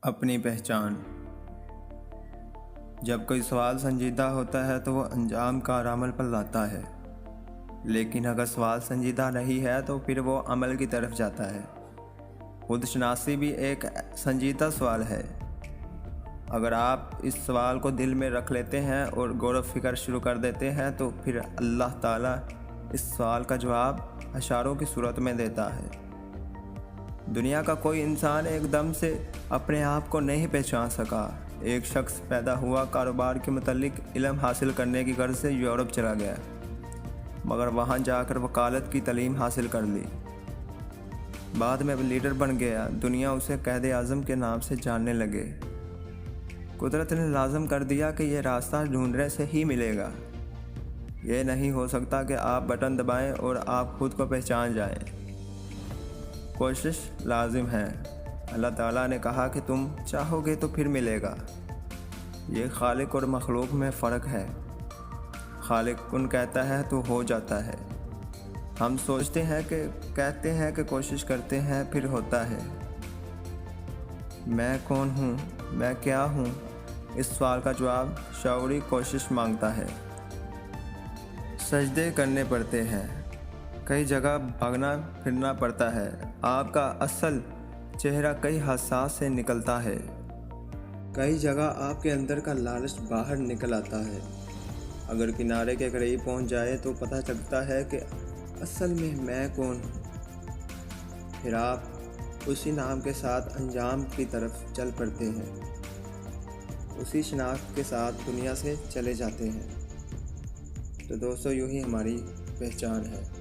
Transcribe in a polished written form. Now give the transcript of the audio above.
اپنی پہچان۔ جب کوئی سوال سنجیدہ ہوتا ہے تو وہ انجام کار عمل پر لاتا ہے، لیکن اگر سوال سنجیدہ نہیں ہے تو پھر وہ عمل کی طرف جاتا ہے۔ خود شناسی بھی ایک سنجیدہ سوال ہے۔ اگر آپ اس سوال کو دل میں رکھ لیتے ہیں اور غور و فکر شروع کر دیتے ہیں تو پھر اللہ تعالیٰ اس سوال کا جواب اشاروں کی صورت میں دیتا ہے۔ دنیا کا کوئی انسان ایک دم سے اپنے آپ کو نہیں پہچان سکا۔ ایک شخص پیدا ہوا، کاروبار کے متعلق علم حاصل کرنے کی غرض سے یورپ چلا گیا، مگر وہاں جا کر وکالت کی تعلیم حاصل کر لی۔ بعد میں لیڈر بن گیا، دنیا اسے قائد اعظم کے نام سے جاننے لگے۔ قدرت نے لازم کر دیا کہ یہ راستہ ڈھونڈنے سے ہی ملے گا۔ یہ نہیں ہو سکتا کہ آپ بٹن دبائیں اور آپ خود کو پہچان جائیں۔ کوشش لازم ہے۔ اللہ تعالیٰ نے کہا کہ تم چاہو گے تو پھر ملے گا۔ یہ خالق اور مخلوق میں فرق ہے۔ خالق کن کہتا ہے تو ہو جاتا ہے۔ ہم سوچتے ہیں کہ کہتے ہیں کہ کوشش کرتے ہیں پھر ہوتا ہے۔ میں کون ہوں؟ میں کیا ہوں؟ اس سوال کا جواب شعوری کوشش مانگتا ہے۔ سجدے کرنے پڑتے ہیں، کئی جگہ بھاگنا پھرنا پڑتا ہے، آپ کا اصل چہرہ کئی حساس سے نکلتا ہے، کئی جگہ آپ کے اندر کا لالچ باہر نکل آتا ہے۔ اگر کنارے کے قریب پہنچ جائے تو پتہ چلتا ہے کہ اصل میں کون ہوں۔ پھر آپ اسی نام کے ساتھ انجام کی طرف چل پڑتے ہیں، اسی شناخت کے ساتھ دنیا سے چلے جاتے ہیں۔ تو دوستو، یوں ہی ہماری پہچان ہے۔